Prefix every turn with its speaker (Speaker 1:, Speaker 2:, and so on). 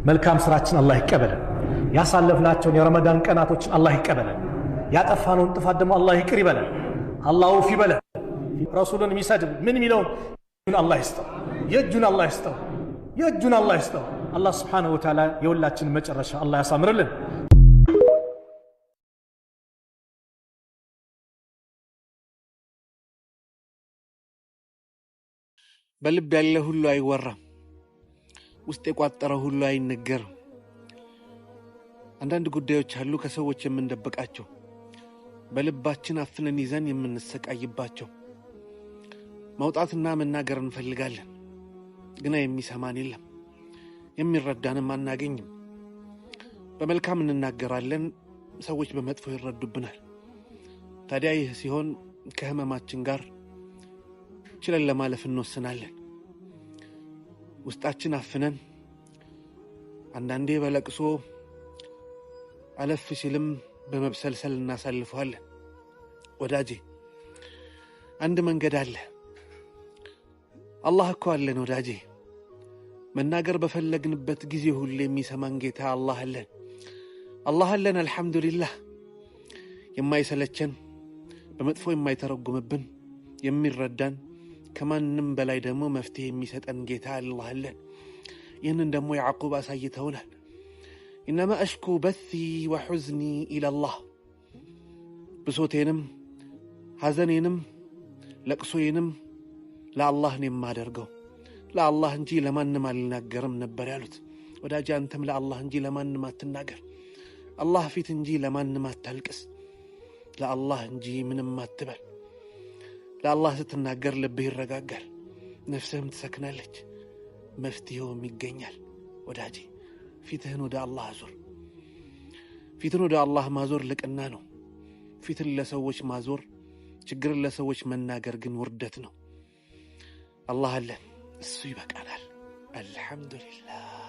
Speaker 1: መልካም ስራችን አላህ ይቀበለን። ያሳለፍናቸውን የረመዳን ቀናቶችን አላህ ይቀበለን። ያጠፋነውን ጥፋት ደግሞ አላህ ይቅር ይበለን። አላህ ውፍ ይበለን። ረሱሉን የሚሰድብ ምን የሚለውን አላህ ይስጠው። የእጁን አላህ ይስጠው። የእጁን አላህ ይስጠው። አላህ ስብሓነሁ ወተዓላ የሁላችንን መጨረሻ አላህ ያሳምርልን።
Speaker 2: በልብ ያለ ሁሉ አይወራም፣ ውስጥ የቋጠረው ሁሉ አይነገርም። አንዳንድ ጉዳዮች አሉ ከሰዎች የምንደብቃቸው፣ በልባችን አፍነን ይዘን የምንሰቃይባቸው። መውጣትና መናገር እንፈልጋለን፣ ግና የሚሰማን የለም፣ የሚረዳንም አናገኝም። በመልካም እንናገራለን፣ ሰዎች በመጥፎ ይረዱብናል። ታዲያ ይህ ሲሆን ከህመማችን ጋር ችለን ለማለፍ እንወስናለን። ውስጣችን አፍነን አንዳንዴ በለቅሶ አለፍ ሲልም በመብሰልሰል እናሳልፈዋለን። ወዳጄ አንድ መንገድ አለ። አላህ እኮ አለን ወዳጄ። መናገር በፈለግንበት ጊዜ ሁሉ የሚሰማን ጌታ አላህ አለን። አላህ አለን አልሐምዱሊላህ። የማይሰለቸን በመጥፎ የማይተረጉምብን የሚረዳን ከማንም በላይ ደግሞ መፍትሄ የሚሰጠን ጌታ አላህ አለን። ይህንን ደግሞ ያዕቁብ አሳይተውናል። ኢነማ አሽኩ በሲ ወሑዝኒ ኢለላህ። ብሶቴንም ሐዘኔንም ለቅሶዬንም ለአላህ ነው የማደርገው፣ ለአላህ እንጂ ለማንም አልናገርም ነበር ያሉት። ወዳጅ አንተም ለአላህ እንጂ ለማንም አትናገር። አላህ ፊት እንጂ ለማንም አታልቅስ። ለአላህ እንጂ ምንም አትበል። ለአላህ ስትናገር ልብህ ይረጋጋል፣ ነፍስህም ትሰክናለች፣ መፍትሄውም ይገኛል። ወዳጄ ፊትህን ወደ አላህ አዙር። ፊትን ወደ አላህ ማዞር ልቅና ነው። ፊትን ለሰዎች ማዞር፣ ችግርን ለሰዎች መናገር ግን ውርደት ነው። አላህ አለን፣ እሱ ይበቃናል። አልሐምዱሊላህ።